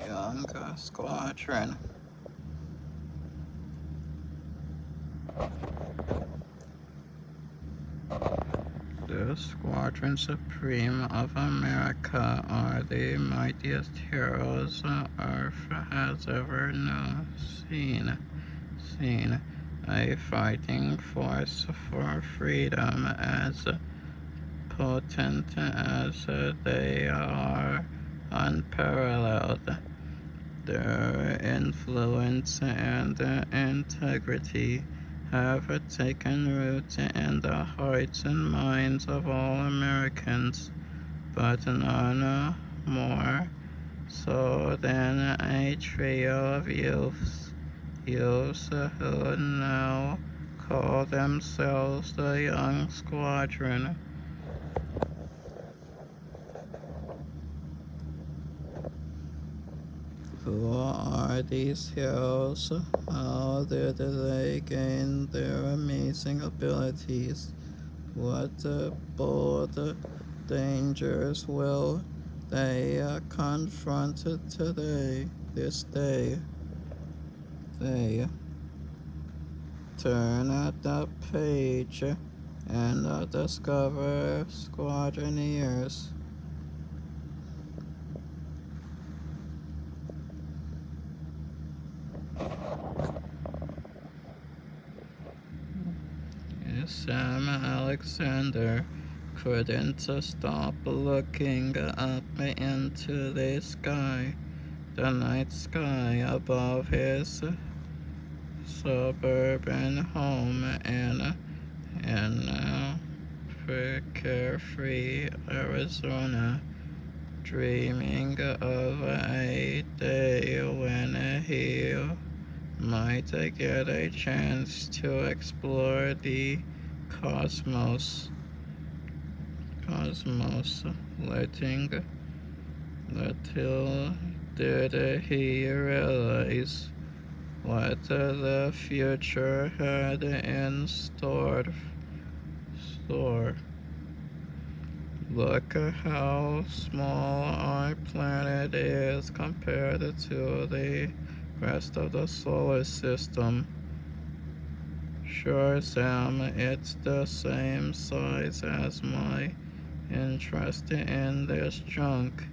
young Squadron. The Squadron Supreme of America are the mightiest heroes Earth has ever known. Seen a fighting force for freedom as potent as they are unparalleled. Their influence and integrity have taken root in the hearts and minds of all Americans, but none more so than a trio of youths who now call themselves the Young Squadron. Who are these heroes? How did they gain their amazing abilities? What bold dangers will they confront this day? They turn at the page and discover Squadroneers. Sam Alexander couldn't stop looking up into the sky, the night sky above his suburban home in carefree Arizona, dreaming of a day when he might get a chance to explore the cosmos. Little did he realize what the future had in store. Look how small our planet is compared to the rest of the solar system. Sure, Sam, it's the same size as my interest in this junk.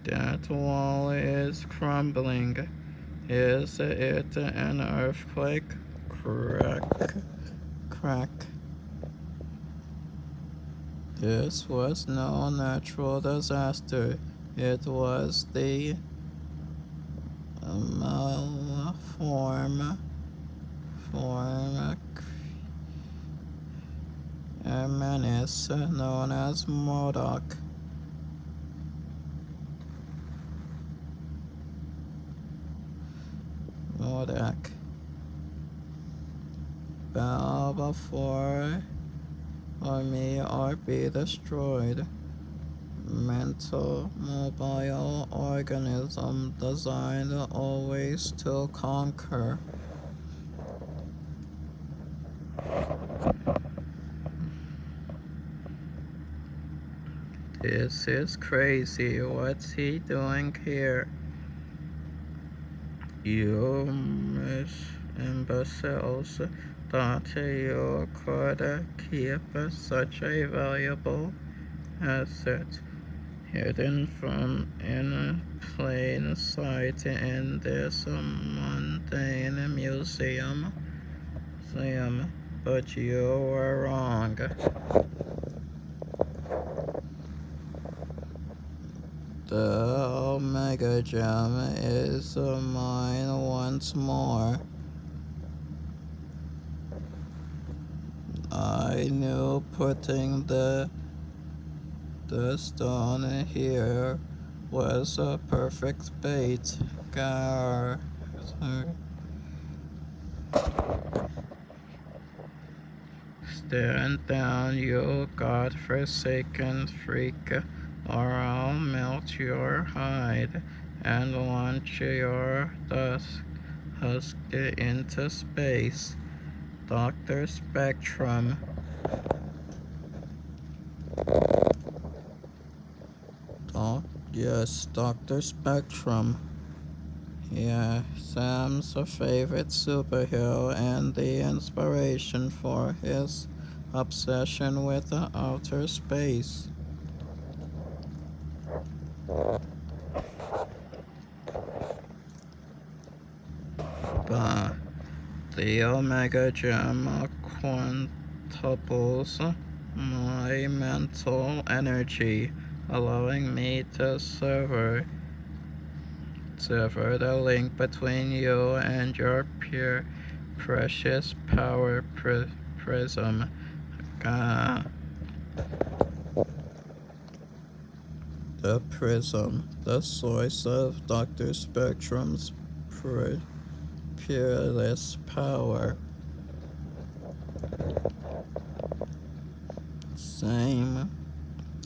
That wall is crumbling. Is it an earthquake? Crack. This was no natural disaster. It was the a menace known as Modoc. Bow before me or be destroyed. Mental, mobile organism designed always to conquer. This is crazy. What's he doing here? You imbeciles thought you could keep such a valuable asset hidden in plain sight in this mundane museum, but you were wrong. The Omega Gem is mine once more. I knew putting the stone here was a perfect bait. Stand down, you godforsaken freak, or I'll melt your hide and launch your husk into space. Dr. Spectrum. Don't Yes, Dr. Spectrum. Yeah, Sam's a favorite superhero and the inspiration for his obsession with the outer space. But the Omega Gem quintuples my mental energy, allowing me to sever the link between you and your pure, precious power prism. Uh, the prism, the source of Dr. Spectrum's peerless power.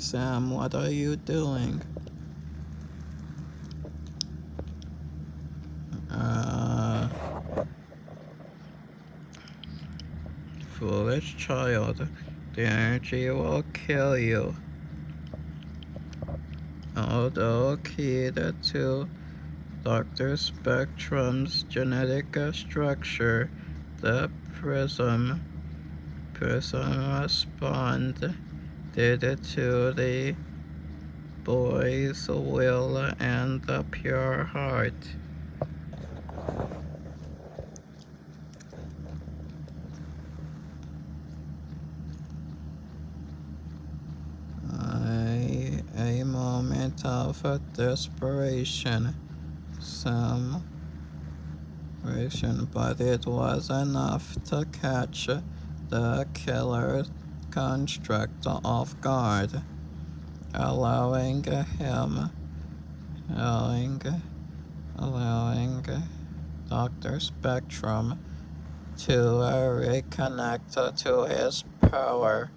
Sam, what are you doing? Uh, Foolish child, the energy will kill you. Although keyed to Dr. Spectrum's genetic structure, the prism responded to the boy's will and the pure heart. A moment of desperation, but it was enough to catch the killer construct off guard, allowing allowing Dr. Spectrum to reconnect to his power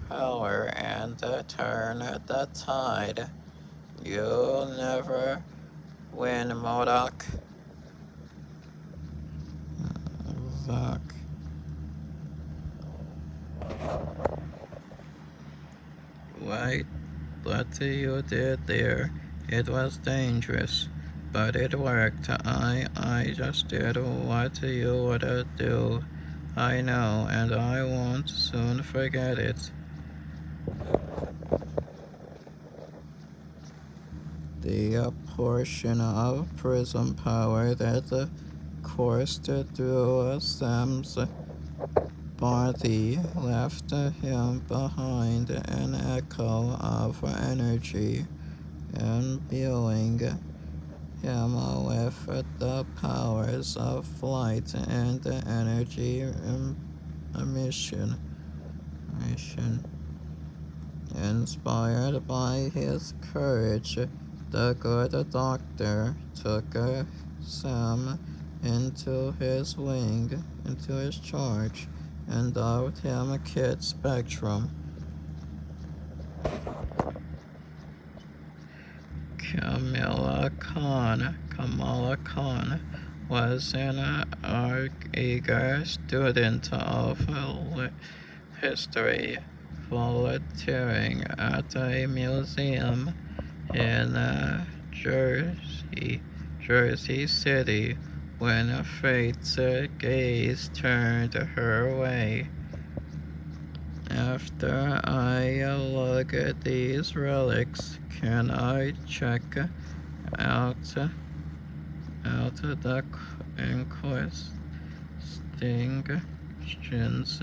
and turn the tide. You'll never win, MODOK. Fuck. Wait, what you did there, it was dangerous, but it worked. I just did what you would do. I know, and I won't soon forget it. The portion of prism power that coursed through Sam's body left him behind an echo of energy, imbuing him with the powers of flight and energy emission. Inspired by his courage, the good doctor took Sam into his charge, and dubbed him Kid Spectrum. Kamala Khan was an eager student of history, volunteering at a museum in Jersey City when fate's gaze turned her way. After I look at these relics, can I check out the questions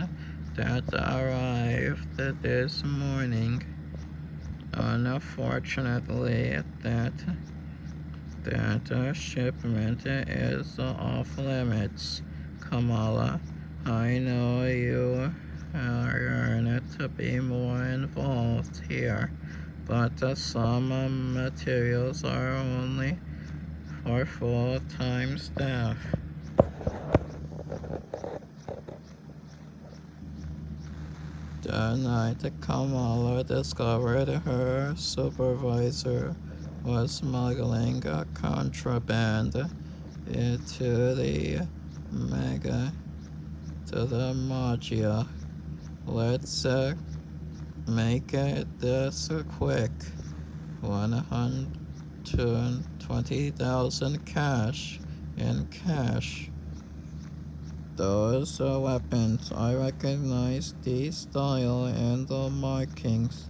that arrived this morning? Unfortunately, that shipment is off limits. Kamala, I know you yearn to be more involved here, but some materials are only for full-time staff. The night Kamala discovered her supervisor was smuggling contraband into the Magia. Let's make this quick. 120,000 cash in cash. Those are weapons. I recognize the style and the markings.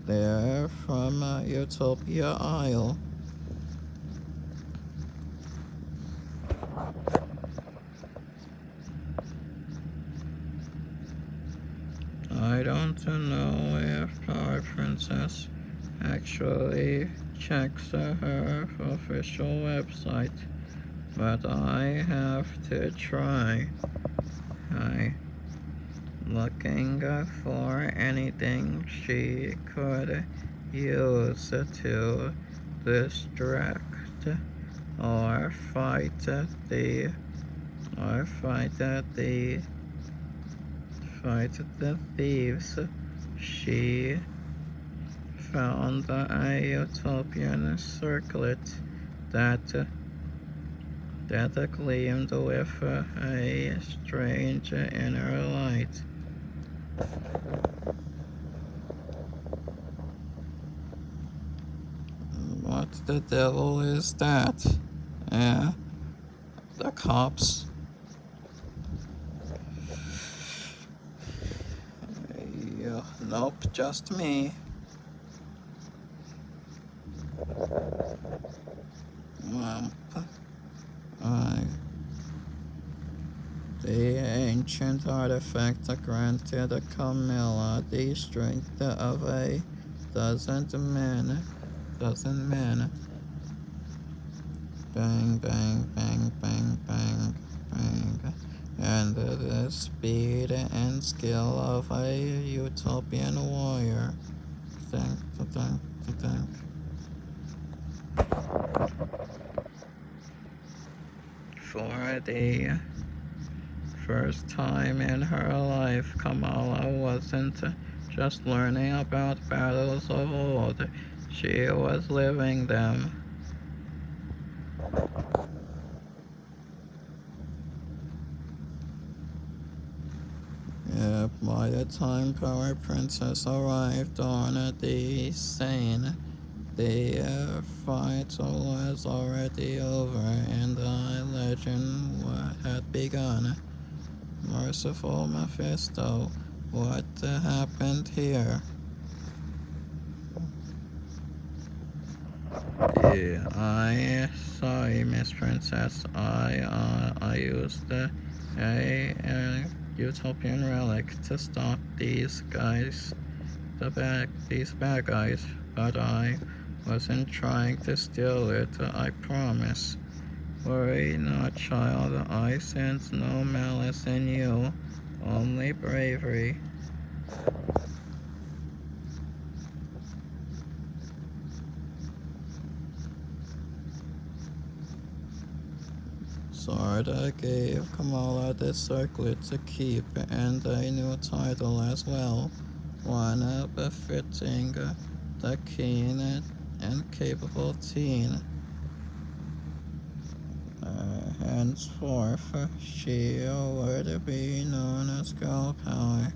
They're from Utopia Isle. I don't know if our princess actually checks her official website, but I have to try. I looking for anything she could use to distract or fight the thieves. She found a utopian circlet that gleamed with a strange inner light. What the devil is that? The cops. Nope, just me. The ancient artifact granted Kamala the strength of a dozen men. Bang, bang, bang, bang, bang, bang. And the speed and skill of a utopian warrior. Dang, dang, dang. For the first time in her life, Kamala wasn't just learning about battles of old, she was living them. By the time Power Princess arrived on the scene, the fight was already over and the legend had begun. Merciful Mephisto, what happened here? Yeah, sorry, Miss Princess. I used a utopian relic to stop these bad guys, but I wasn't trying to steal it, I promise. Worry not, child, I sense no malice in you, only bravery. Sarda gave Kamala the circlet to keep and a new title as well, one befitting the keen and capable teen. Henceforth, she would be known as Girl Power.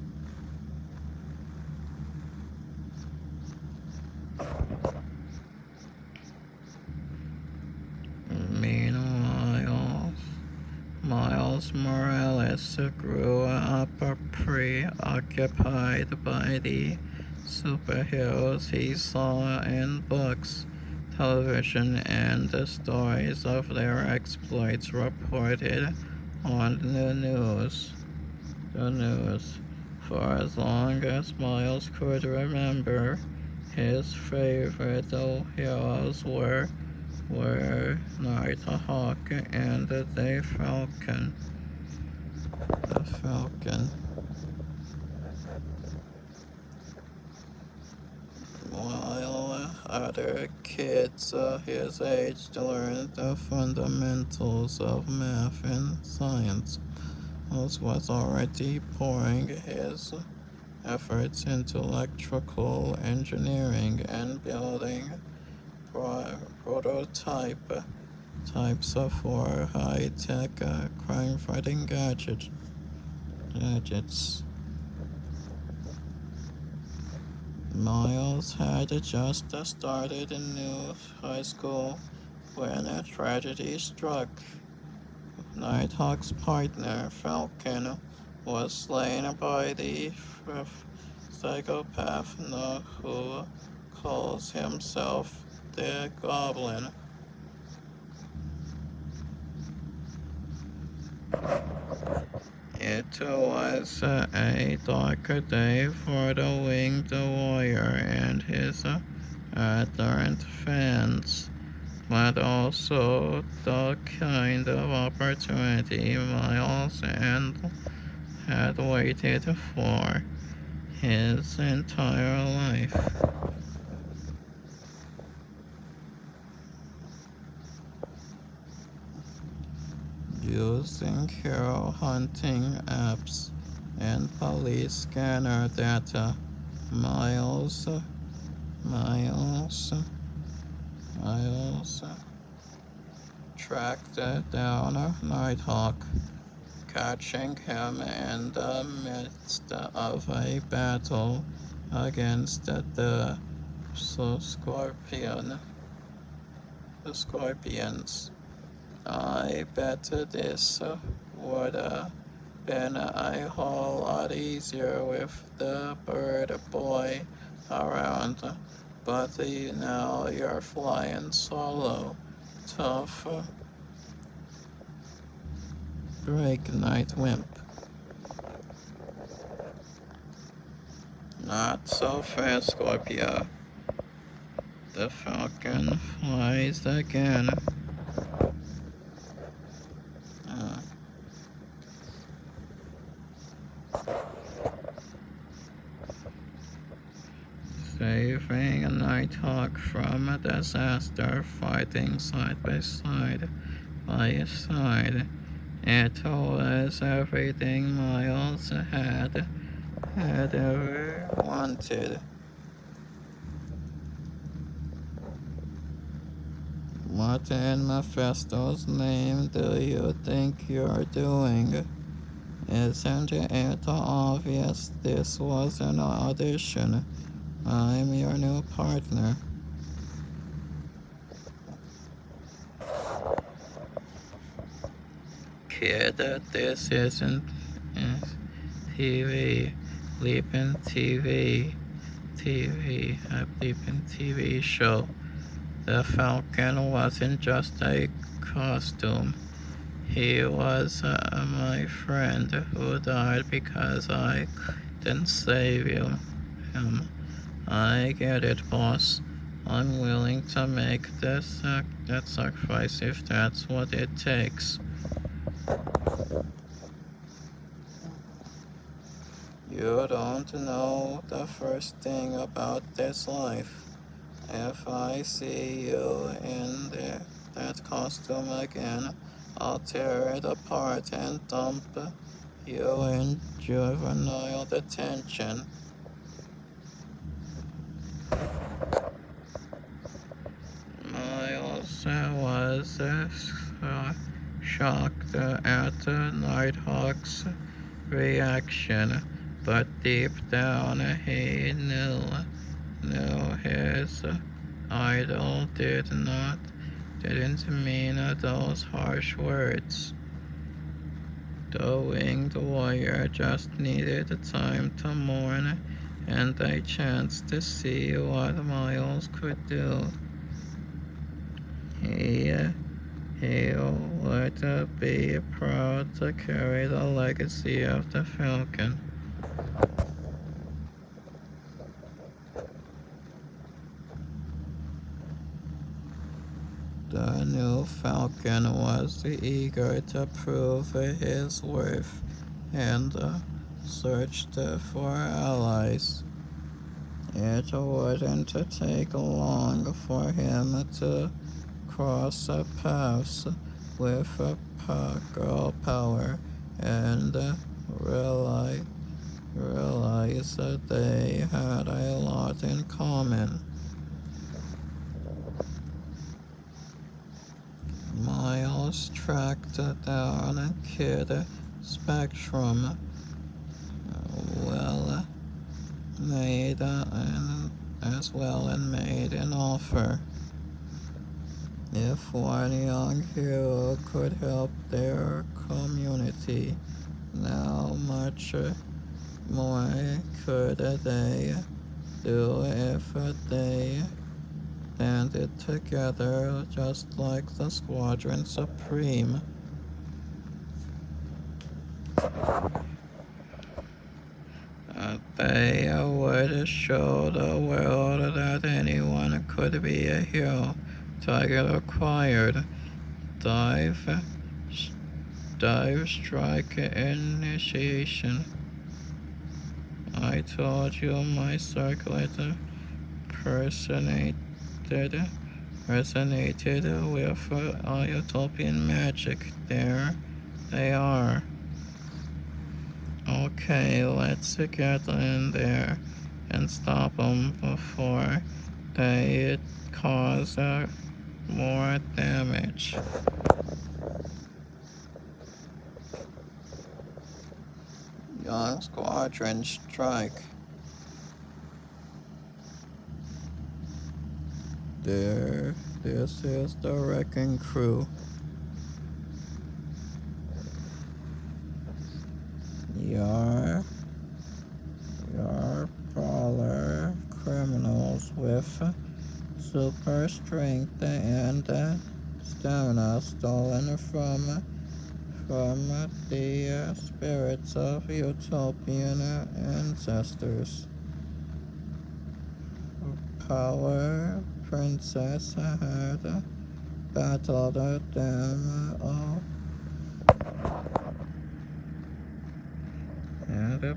Meanwhile, Miles Morales grew up preoccupied by the superheroes he saw in books, television, and the stories of their exploits reported on the news. For as long as Miles could remember, his favorite heroes were Nighthawk and the Falcon. While other kids his age learned the fundamentals of math and science, Miles was already pouring his efforts into electrical engineering and building prototypes for high-tech crime-fighting gadgets. Miles had just started a new high school when a tragedy struck. Nighthawk's partner, Falcon, was slain by the psychopath who calls himself the Goblin. It was a dark day for the Winged Warrior and his adherent fans, but also the kind of opportunity Miles and had waited for his entire life. Using hero hunting apps and police scanner data, Miles, Miles, Miles tracked down Nighthawk, catching him in the midst of a battle against the Scorpions. I bet this would have been a whole lot easier with the bird boy around, but now you're flying solo. Tough break, Night Wimp. Not so fast, Scorpio. The Falcon flies again. Saving Nighthawk from a disaster, fighting side by side by his side. It was everything Miles had ever wanted. What in Mephisto's name do you think you're doing? Isn't it obvious this was an audition? I'm your new partner. Kid, this isn't TV. Bleeping TV. A bleeping TV show. The Falcon wasn't just a costume. He was my friend who died because I didn't save him. I get it, boss. I'm willing to make that sacrifice if that's what it takes. You don't know the first thing about this life. If I see you in that costume again, I'll tear it apart and dump you in juvenile detention. Miles was shocked at Nighthawk's reaction, but deep down he knew his idol didn't mean those harsh words. The Winged Warrior just needed time to mourn and a chance to see what Miles could do. He would be proud to carry the legacy of the Falcon. The new Falcon was eager to prove his worth and searched for allies. It wouldn't take long for him to cross paths with girl power and realize that they had a lot in common. Miles tracked down Kid Spectrum, well made and as well and made an offer. If one young hero could help their community, how much more could they do if they banded together just like the Squadron Supreme? They would show the world that anyone could be a hero. Target acquired. Dive strike initiation. I told you my circlet resonated with utopian magic. There they are. Okay, let's get in there and stop them before they cause more damage. Young Squadron strike. There, this is the wrecking crew. Your brawler criminals with super strength and stamina stolen from the spirits of utopian ancestors. Power Princess had battled them all. Had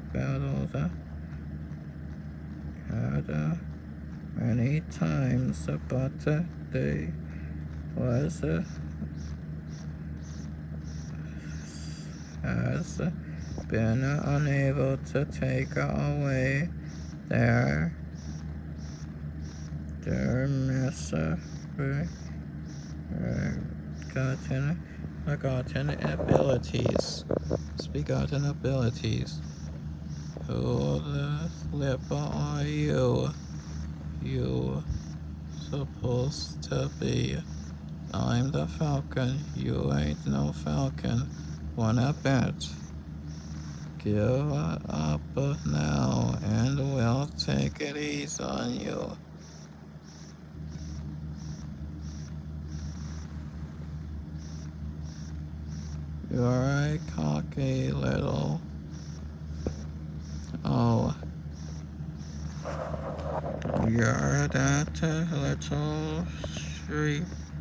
many times, but they was has been unable to take away their begotten abilities. Who the flip are you? You supposed to be? I'm the Falcon. You ain't no Falcon. Wanna bet? Give up now and we'll take it easy on you. You're a cocky little... Oh. You're that little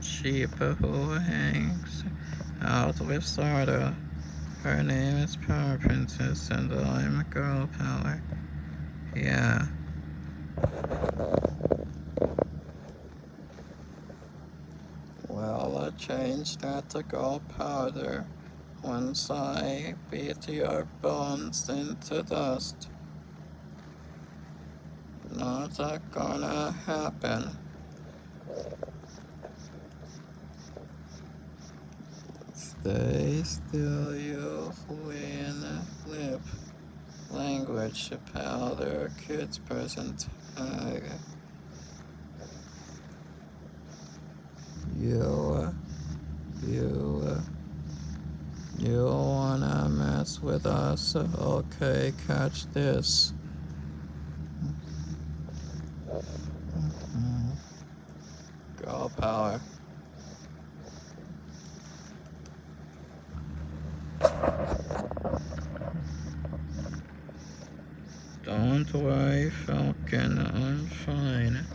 sheep who hangs out with Sarda. Her name is Power Princess and I'm Girl Power. Yeah. Well, I changed that to Girl Powder once I beat your bones into dust. Not gonna happen. Stay still, you flip. Language, powder, kids present. You wanna mess with us? Okay, catch this. Girl power. Don't worry, Falcon, I'm fine.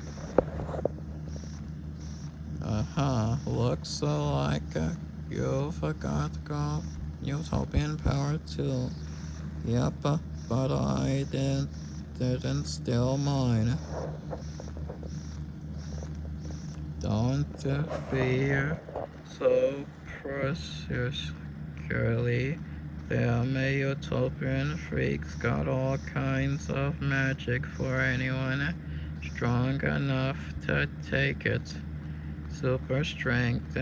Looks like you forgot utopian power too. Yep, but I didn't steal mine. Don't be so precious, girly. Them utopian freaks got all kinds of magic for anyone strong enough to take it. Super strength,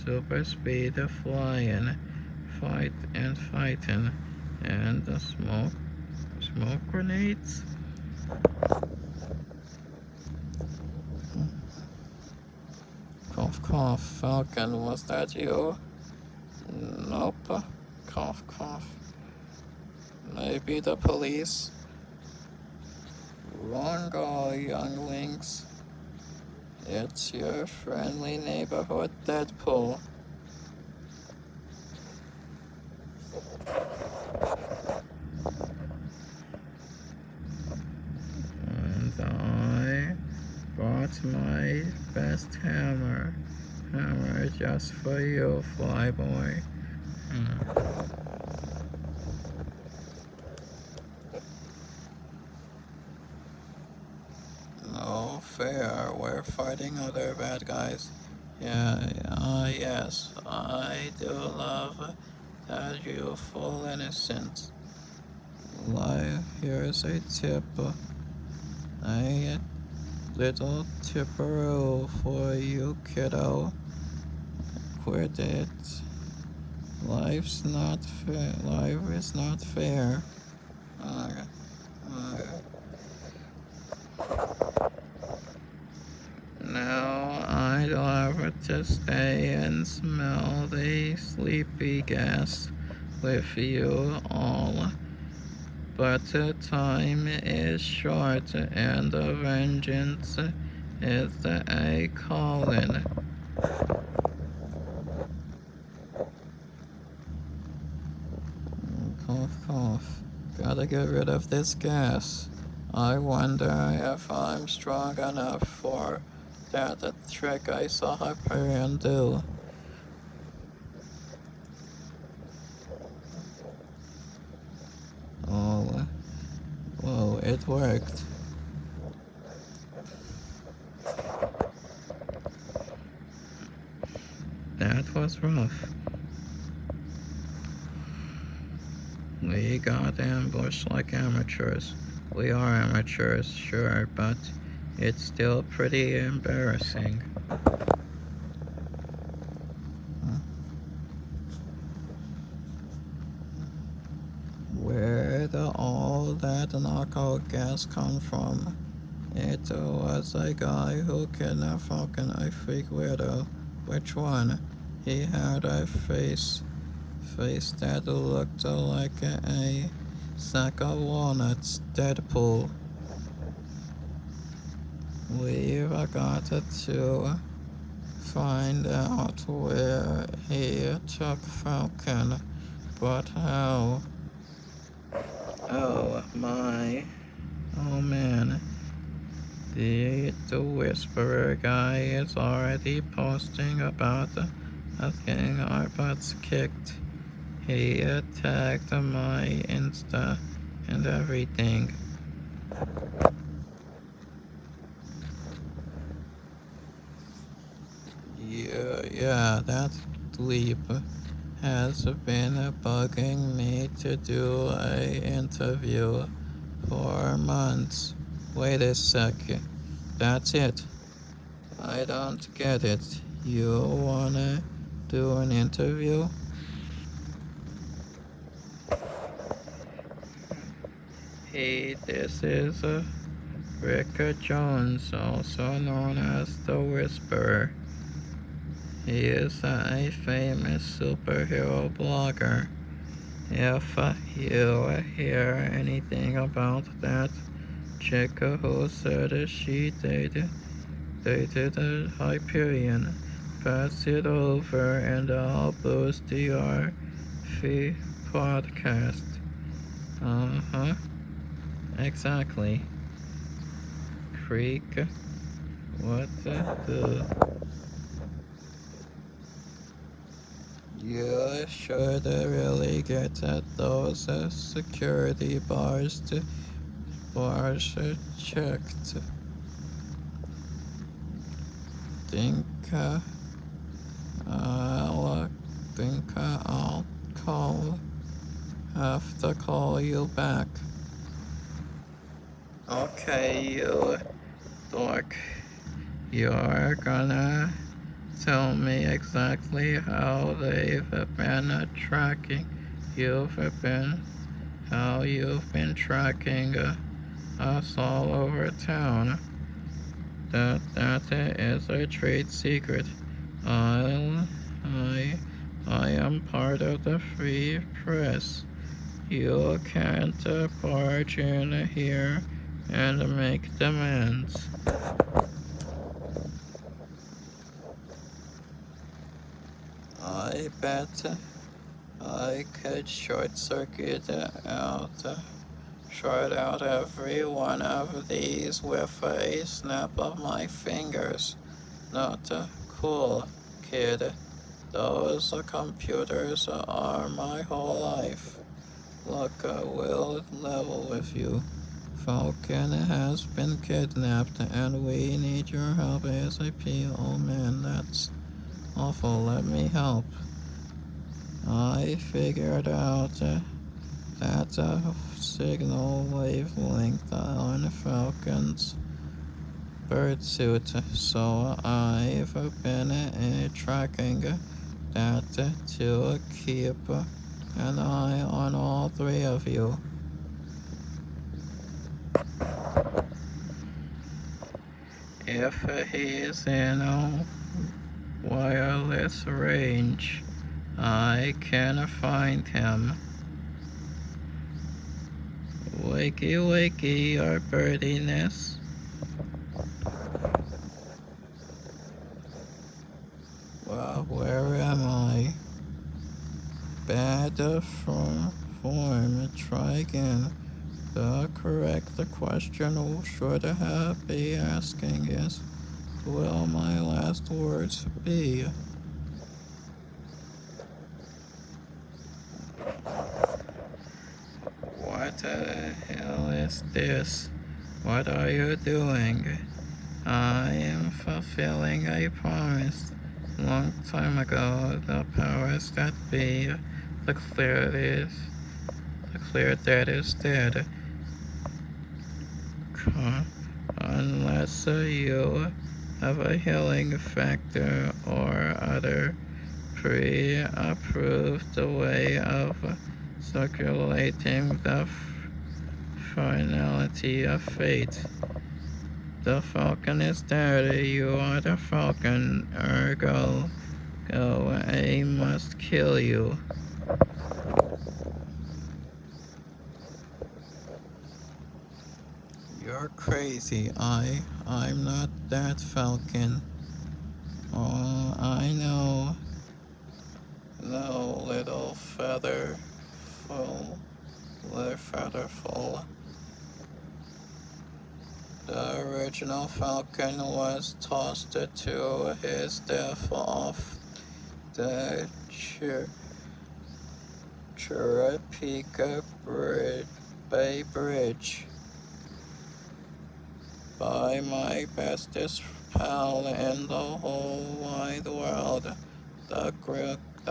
super speed, flying, fighting, and smoke grenades. Cough, cough. Falcon, was that you? Nope. Cough, cough. Maybe the police. Wrong all, younglings. It's your friendly neighborhood Deadpool. And I bought my best hammer. Hammer just for you, flyboy. No fair, we're fighting other bad guys. Yes, I do love that youthful innocence. Here's a tip. A little tipperoo for you, kiddo. Quit it. Life's not fair. Life is not fair. Uh, Now I'd love to stay and smell the sleepy gas with you all. But the time is short and the vengeance is a calling. Cough, cough. Gotta get rid of this gas. I wonder if I'm strong enough for that trick I saw Hyperion do. Oh, whoa, it worked. That was rough. We got ambushed like amateurs. We are amateurs, sure, but it's still pretty embarrassing. Where'd all that knockout gas come from? It was a guy who kidnapped Falcon, a fake weirdo. Which one? He had a face that looked like a sack of walnuts. Deadpool. We've got to find out where he took Falcon, but how? Oh my. Oh man. The Whisperer guy is already posting about us getting our butts kicked. He attacked my Insta and everything. Yeah, that leap has been bugging me to do a interview for months. Wait a sec. That's it. I don't get it. You wanna do an interview? Hey, this is Rick Jones, also known as the Whisperer. He is a famous superhero blogger. If you hear anything about that chick who said she dated a Hyperion, pass it over and I'll boost your fee podcast. Uh-huh. Exactly. Creek. What the? You should really get at those security bars checked. Think I'll have to call you back. Okay, you dork. You're gonna tell me exactly how they've been tracking. How you've been tracking us all over town. That is a trade secret. I'll, I, I am part of the free press. You can't barge in here and make demands. I bet I could short out every one of these with a snap of my fingers. Not cool, kid. Those computers are my whole life. Look, we'll level with you. Falcon has been kidnapped and we need your help ASAP. Oh man, that's awful. Let me help. I figured out that signal wavelength on Falcon's bird suit, so I've been tracking that to keep an eye on all three of you. If he's in a wireless range, I can find him. Wakey, wakey, your birdiness. Well, where am I? Bad form. Try again. The correct question should have be asking is, will my last words be? What the hell is this? What are you doing? I am fulfilling a promise. Long time ago, the powers that be declared that is dead. Unless you have a healing factor or other pre-approved way of circulating the finality of fate. The Falcon is dead. You are the Falcon. Ergo, I must kill you. You're crazy. I'm not that Falcon. Oh, I know. No, little featherful. The original Falcon was tossed to his death off the Chesapeake Bay Bridge by my bestest pal in the whole wide world, the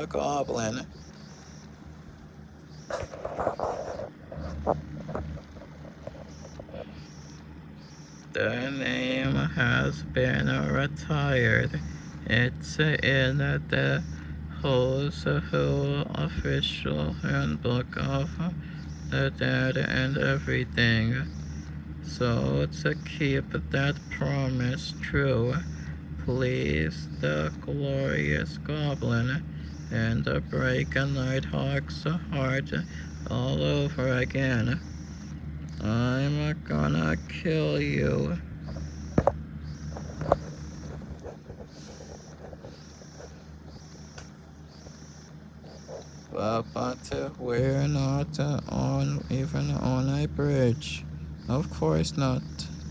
Goblin. The name has been retired. It's in the Who's Who official handbook of the dead and everything. So to keep that promise true, please the glorious Goblin and break a Nighthawk's heart all over again. I'm gonna kill you. But we're not even on a bridge. Of course not.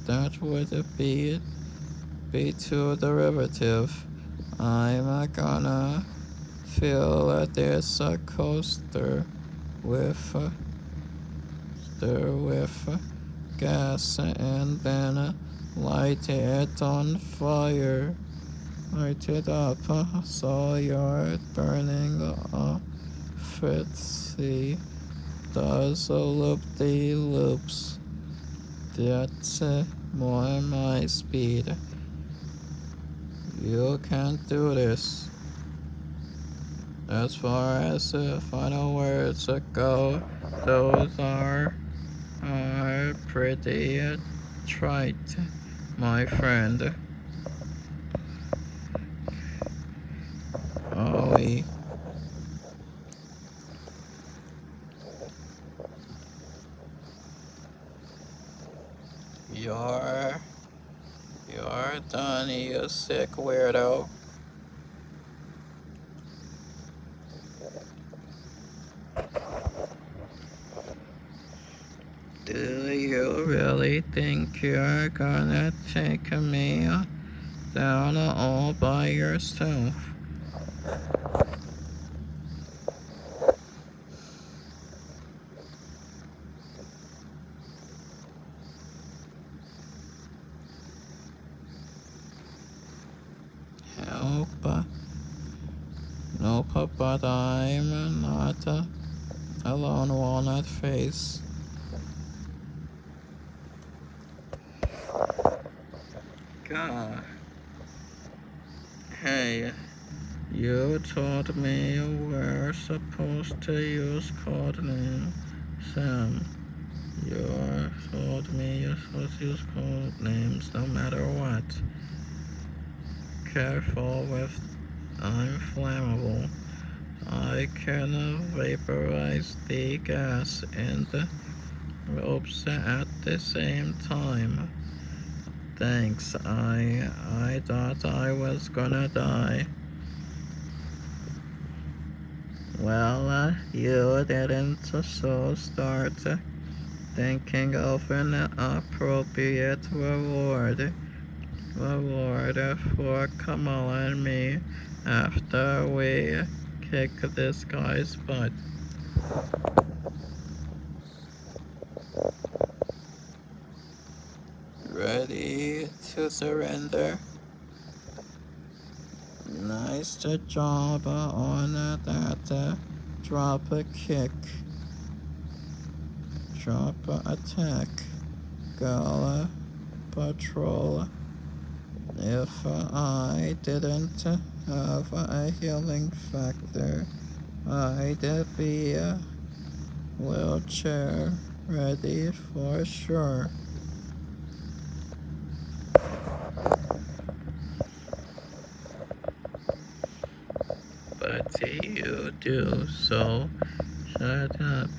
That would be too derivative. I'm gonna fill this coaster with gas and then light it on fire. Light it up so you're burning fitzy. Does loop-de-loops. That's more my speed. You can't do this. As far as final words go, those are pretty trite, my friend. You really think you're gonna take me down all by yourself? Help. Nope, but I'm not alone, walnut face. God. Hey, you told me you were supposed to use codename Sam. You told me you're supposed to use code names no matter what. Careful with I'm flammable. I can vaporize the gas and the ropes at the same time. Thanks, I thought I was gonna die. Well, you didn't, so start thinking of an appropriate reward. Reward for Kamala and me after we kick this guy's butt. Ready to surrender? Nice job on that drop a kick. Drop attack. Gala patrol. If I didn't have a healing factor, I'd be wheelchair ready for sure. But you do, so shut up.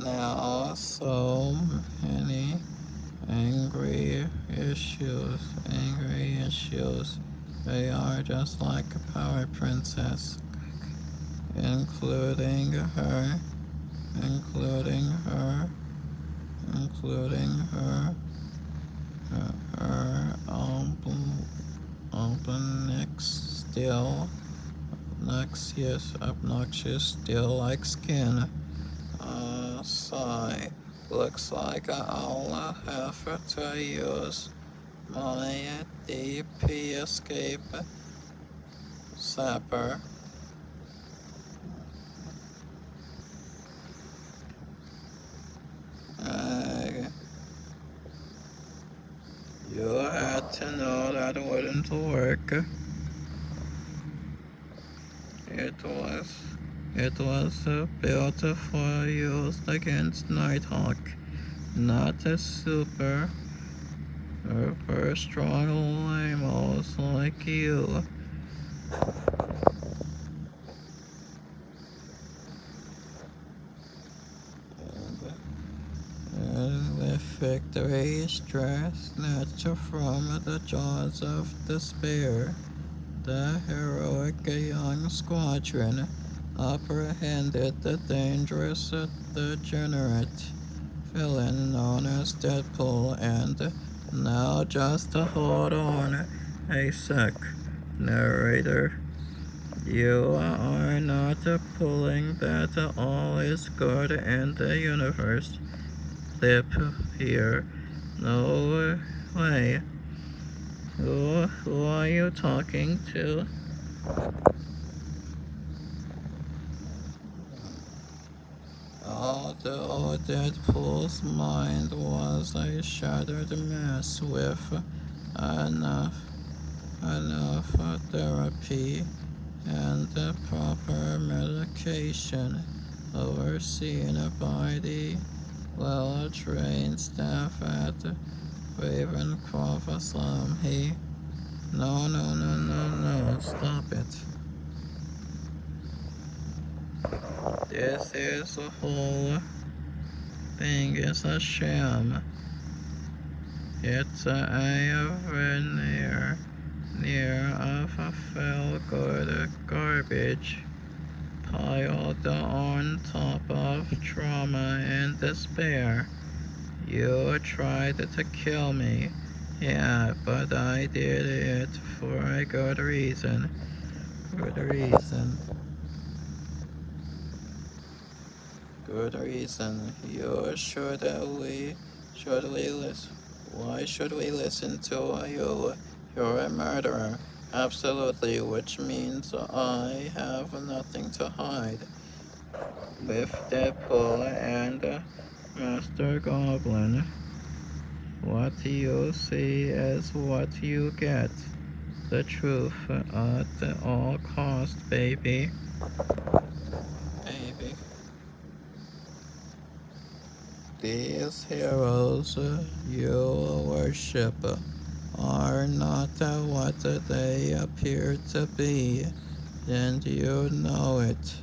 Now so many angry issues. They are just like a power princess, including her, including her, including her, her obnoxious still, obnoxious still like skin. Sigh. Looks like I'll have to use my DP escape zapper. You had to know that wouldn't work. It was built for use against Nighthawk, not a super strong limos like you. And with victory snatched from the jaws of despair, the heroic young Squadron apprehended the dangerous degenerate villain known as Deadpool, and now just hold on a sec, narrator. You are not pulling that all is good in the universe clip here. No way. Who are you talking to? Although Deadpool's mind was a shattered mess with enough therapy and proper medication overseen by the well-trained staff at Ravencroft Asylum, No, stop it. This whole thing is a sham. It's a veneer of a feel-good garbage. piled on top of trauma and despair. You tried to kill me, yeah, but I did it for a good reason. Good reason. Good reason. Should we listen? Why should we listen to you? You're a murderer. Absolutely, which means I have nothing to hide. With Deadpool and Master Goblin, what you see is what you get. The truth at all cost, baby. Baby. These heroes you worship are not what they appear to be, and you know it.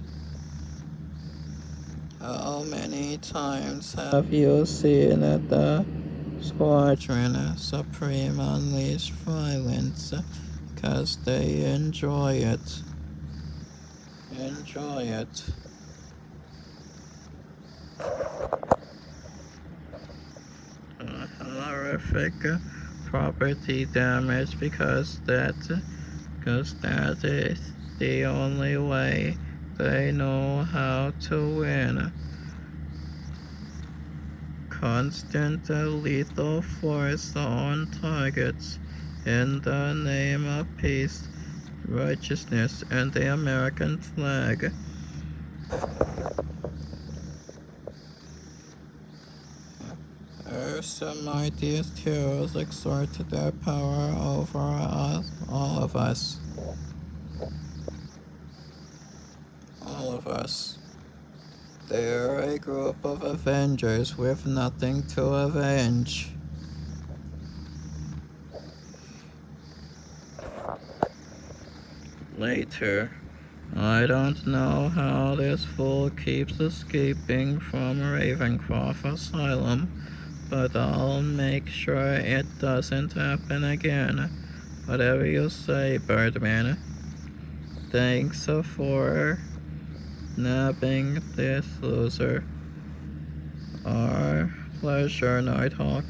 How many times have you seen the Squadron Supreme unleash violence? 'Cause they enjoy it. Enjoy it. Horrific property damage because that is the only way they know how to win. Constant lethal force on targets in the name of peace, righteousness, and the American flag. Earth's mightiest heroes exert their power over us, all of us. All of us. They're a group of Avengers with nothing to avenge. Later. I don't know how this fool keeps escaping from Ravencroft Asylum, but I'll make sure it doesn't happen again. Whatever you say, Birdman. Thanks for nabbing this loser. Our pleasure, Nighthawk.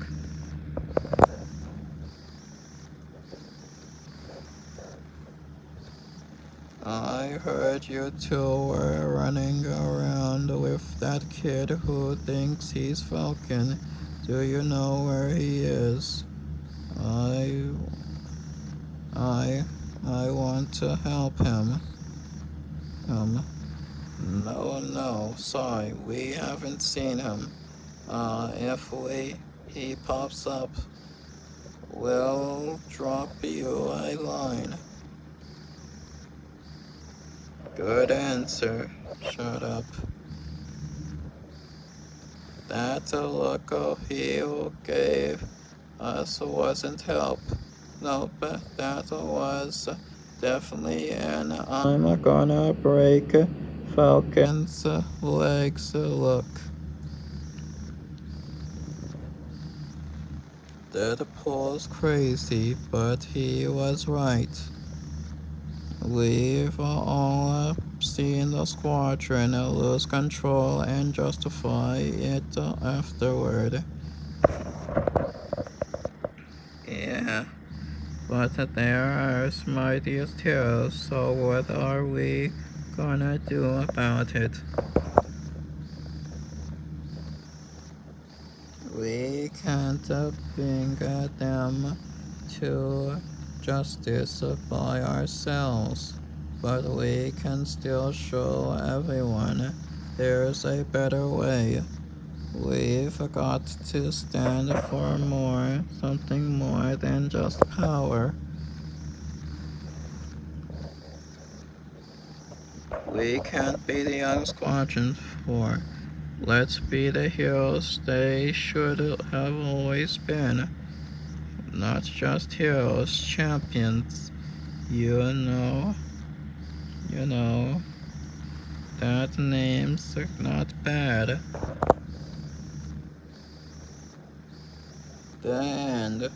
I heard you two were running around with that kid who thinks he's Falcon. Do you know where he is? I want to help him. No, sorry, we haven't seen him. If he pops up, we'll drop you a line. Good answer. Shut up. That look he gave us wasn't help. Nope, that was definitely an I'm gonna break Falcon's legs look. Deadpool's crazy, but he was right. We've all seen the Squadron lose control and justify it afterward. Yeah, but they're our mightiest heroes, so what are we gonna do about it? We can't bring them to justice by ourselves, but we can still show everyone there's a better way. We've got to stand for more, something more than just power. We can't be the young Squadron 4. Let's be the heroes they should have always been. Not just heroes, champions. You know, that name's not bad. The end.